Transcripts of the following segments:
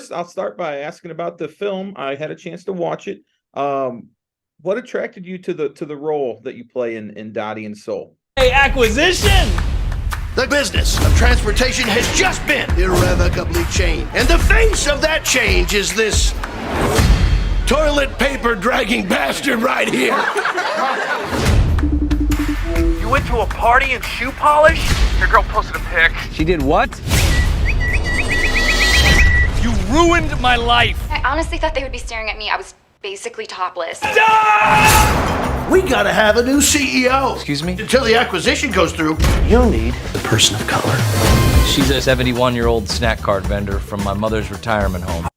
first, I'll start by asking about the film. I had a chance to watch it. What attracted you to the role that you play in Dotty and Soul? Hey, acquisition! The business of transportation has just been irrevocably changed. And the face of that change is this toilet paper dragging bastard right here. You went to a party in shoe polish? Your girl posted a pic. She did what? You ruined my life. I honestly thought they would be staring at me. I was basically topless. We gotta have a new CEO. Excuse me? Until the acquisition goes through, you'll need the person of color. She's a 71-year-old snack cart vendor from my mother's retirement home.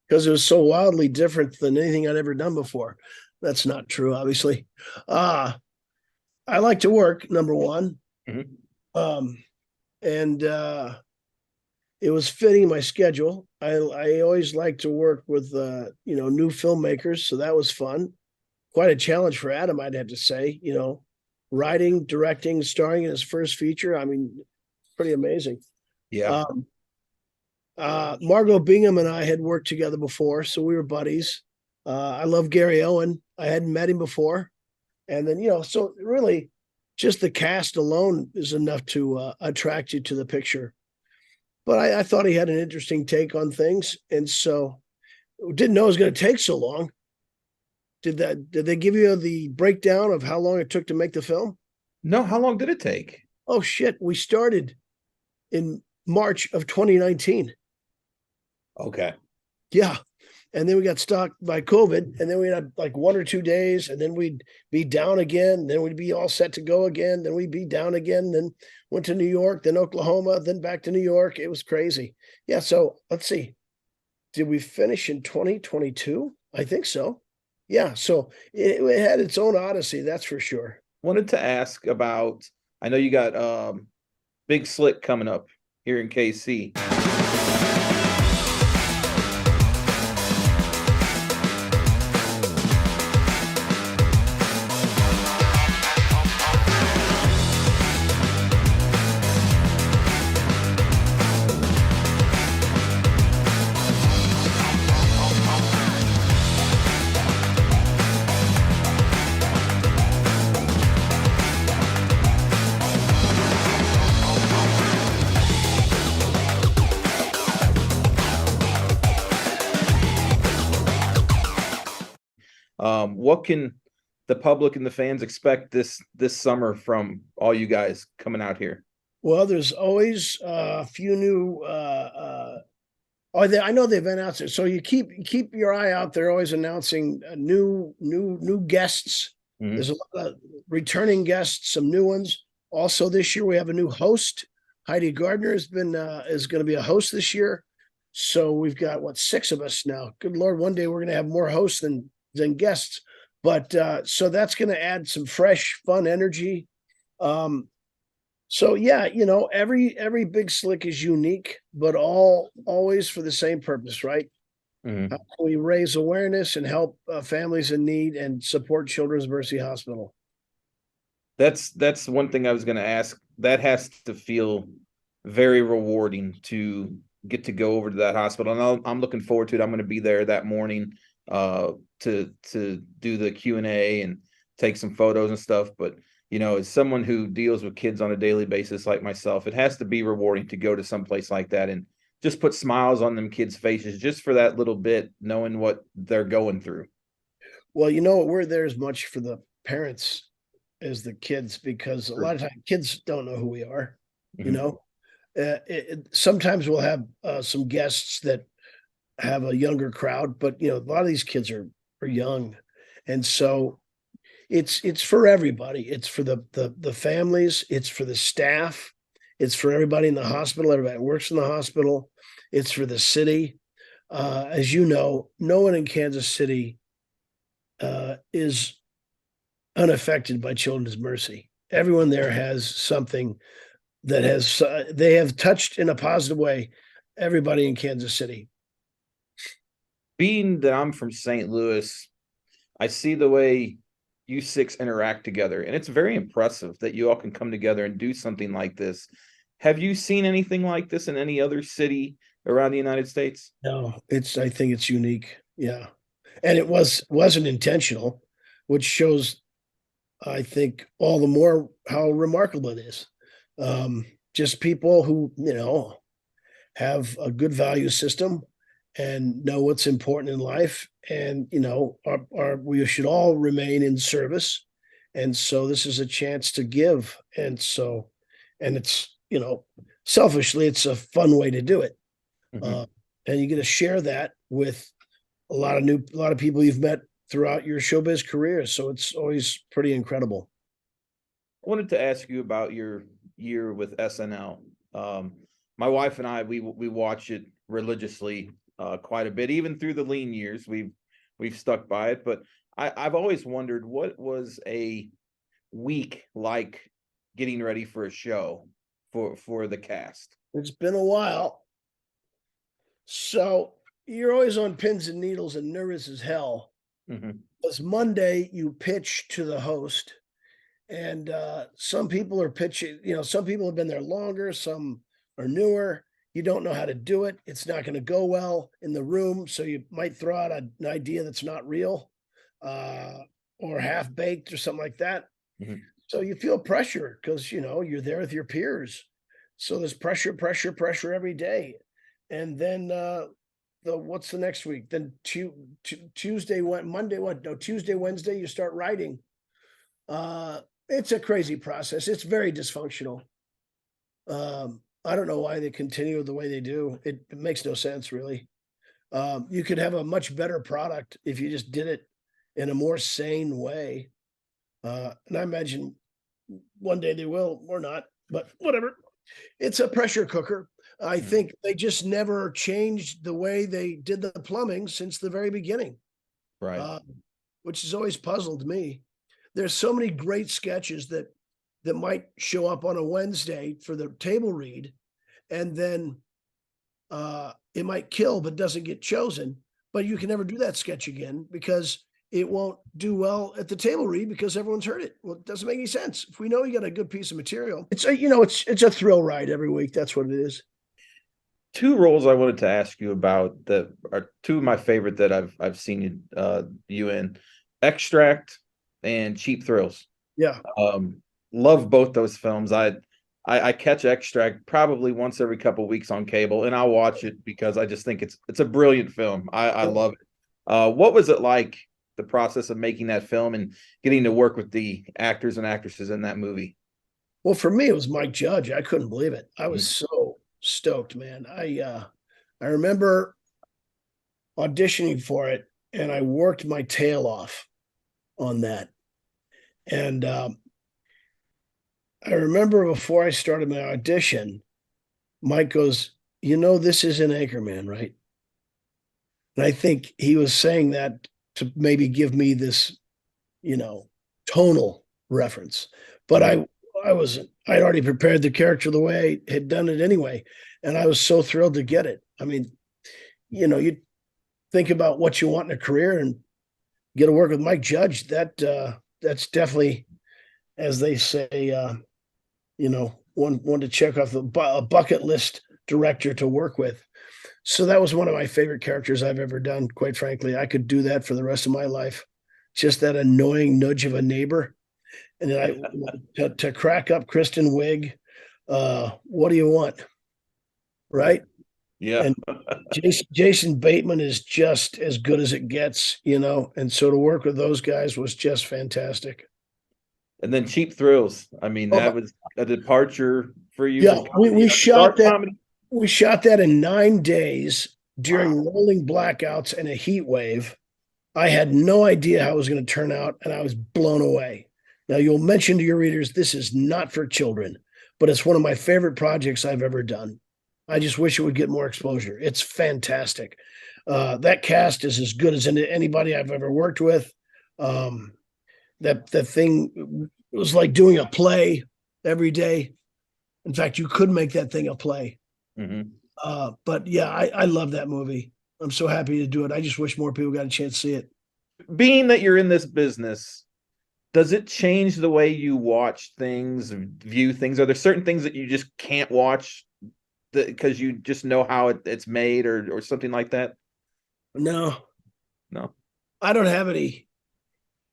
Because it was so wildly different than anything I'd ever done before. That's not true, obviously. I like to work, number one. Mm-hmm. It was fitting my schedule. I always like to work with new filmmakers, so that was fun. Quite a challenge for Adam, I'd have to say. Writing, directing, starring in his first feature. I mean, pretty amazing. Yeah. Margot Bingham and I had worked together before, so we were buddies. I love Gary Owen. I hadn't met him before. And then, so really just the cast alone is enough to attract you to the picture. But I thought he had an interesting take on things. And so didn't know it was going to take so long. Did they give you the breakdown of how long it took to make the film? No, how long did it take? Oh, shit. We started in March of 2019. Okay. Yeah. And then we got stuck by COVID, and then we had like 1 or 2 days, and then we'd be down again. Then we'd be all set to go again. Then we'd be down again. Then went to New York, then Oklahoma, then back to New York. It was crazy. Yeah. So let's see. Did we finish in 2022? I think so. Yeah. So it had its own odyssey. That's for sure. Wanted to ask about, I know you got Big Slick coming up here in KC. What can the public and the fans expect this summer from all you guys coming out here? Well, there's always a few new. I know they've announced it, so you keep your eye out. They're always announcing new guests. Mm-hmm. There's a lot of returning guests, some new ones. Also, this year we have a new host. Heidi Gardner is going to be a host this year. So we've got 6 of us now. Good Lord, one day we're going to have more hosts than guests. But so that's going to add some fresh, fun energy. So yeah, every Big Slick is unique, but always for the same purpose, right? Mm-hmm. How can we raise awareness and help families in need and support Children's Mercy Hospital? That's one thing I was going to ask. That has to feel very rewarding to get to go over to that hospital, and I'm looking forward to it. I'm going to be there that morning to do the Q&A and take some photos and stuff. But as someone who deals with kids on a daily basis like myself, it has to be rewarding to go to some place like that and just put smiles on them kids' faces just for that little bit, knowing what they're going through. Well, we're there as much for the parents as the kids, because a lot of times kids don't know who we are. Mm-hmm. Sometimes we'll have some guests that have a younger crowd, but a lot of these kids are young, and so it's for everybody. It's for the families, it's for the staff, it's for everybody in the hospital, everybody that works in the hospital, it's for the city. As you know, no one in Kansas City is unaffected by Children's Mercy. Everyone there has something that they have touched in a positive way everybody in Kansas City. Being that I'm from St. Louis, I see the way you 6 interact together, and it's very impressive that you all can come together and do something like this. Have you seen anything like this in any other city around the United States. No, I think it's unique. Yeah. And it wasn't intentional, which shows, I think, all the more how remarkable it is. Just people who, have a good value system and know what's important in life. And, we should all remain in service. And so this is a chance to give. And it's, selfishly, it's a fun way to do it. Mhm. And you get to share that with a lot of people you've met throughout your showbiz career. So it's always pretty incredible. I wanted to ask you about your year with SNL. My wife and I, we watch it religiously, quite a bit, even through the lean years. We've stuck by it, but I've always wondered what was a week like getting ready for a show for the cast. It's been a while. So you're always on pins and needles and nervous as hell. Mm-hmm. Because Monday you pitch to the host, and some people are pitching, some people have been there longer, some are newer. You don't know how to do it. It's not going to go well in the room. So you might throw out an idea that's not real, or half baked or something like that. Mm-hmm. So you feel pressure because, you're there with your peers. So there's pressure every day. And then what's the next week? Then Tuesday, Monday, No, Tuesday, Wednesday, you start writing. It's a crazy process. It's very dysfunctional. I don't know why they continue the way they do. It makes no sense, really. You could have a much better product if you just did it in a more sane way. And I imagine one day they will or not, but whatever. It's a pressure cooker. I think they just never changed the way they did the plumbing since the very beginning. Right. Which has always puzzled me. There's so many great sketches that might show up on a Wednesday for the table read, and then it might kill but doesn't get chosen. But you can never do that sketch again because it won't do well at the table read because everyone's heard it. Well, it doesn't make any sense. If we know you got a good piece of material, it's a thrill ride every week. That's what it is. Two roles I wanted to ask you about that are two of my favorite that I've seen you in: Extract and Cheap Thrills. Yeah. Love both those films. I catch Extract probably once every couple of weeks on cable, and I'll watch it because I just think it's a brilliant film. I love it. What was it like, the process of making that film and getting to work with the actors and actresses in that movie? Well, for me, it was Mike Judge. I couldn't believe it. I was so stoked, man. I remember auditioning for it, and I worked my tail off on that. And I remember before I started my audition, Mike goes, this is an Anchorman, right? And I think he was saying that to maybe give me this, tonal reference. But I'd already prepared the character the way I had done it anyway. And I was so thrilled to get it. I mean, you think about what you want in a career and get to work with Mike Judge. That's definitely, as they say, one to check off a bucket list director to work with. So that was one of my favorite characters I've ever done. Quite frankly, I could do that for the rest of my life. Just that annoying nudge of a neighbor. And then to crack up Kristen Wiig, what do you want? Right? Yeah. And Jason Bateman is just as good as it gets, and so to work with those guys was just fantastic. And then Cheap Thrills. I mean, that was a departure for you. Yeah, we shot that. Comedy. We shot that in 9 days during rolling blackouts and a heat wave. I had no idea how it was going to turn out, and I was blown away. Now, you'll mention to your readers, this is not for children, but it's one of my favorite projects I've ever done. I just wish it would get more exposure. It's fantastic. That cast is as good as anybody I've ever worked with. That thing was like doing a play every day. In fact, you could make that thing a play. Mm-hmm. But yeah, I love that movie. I'm so happy to do it. I just wish more people got a chance to see it. Being that you're in this business, does it change the way you watch things, view things? Are there certain things that you just can't watch because you just know how it's made or something like that? No, No. I don't have any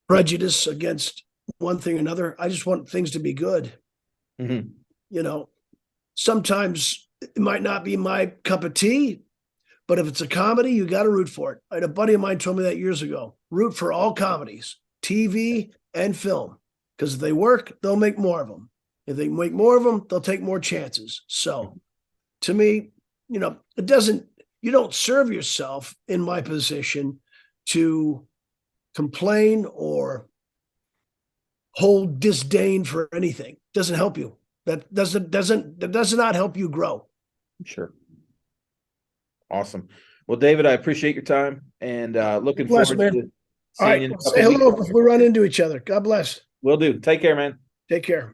prejudice against one thing or another. I just want things to be good. Mm-hmm. You know, sometimes it might not be my cup of tea, but if it's a comedy, you got to root for it. I had a buddy of mine told me that years ago. Root for all comedies, TV and film, because if they work, they'll make more of them. If they make more of them, they'll take more chances. So to me, you know, you don't serve yourself in my position to complain or hold disdain for anything. Doesn't help you. That does not help you grow. Sure. Awesome. Well, David, I appreciate your time and looking Bless, forward man. to All seeing right. you in a Say couple hello weeks. if we run into each other. God bless. Will do. Take care, man. Take care.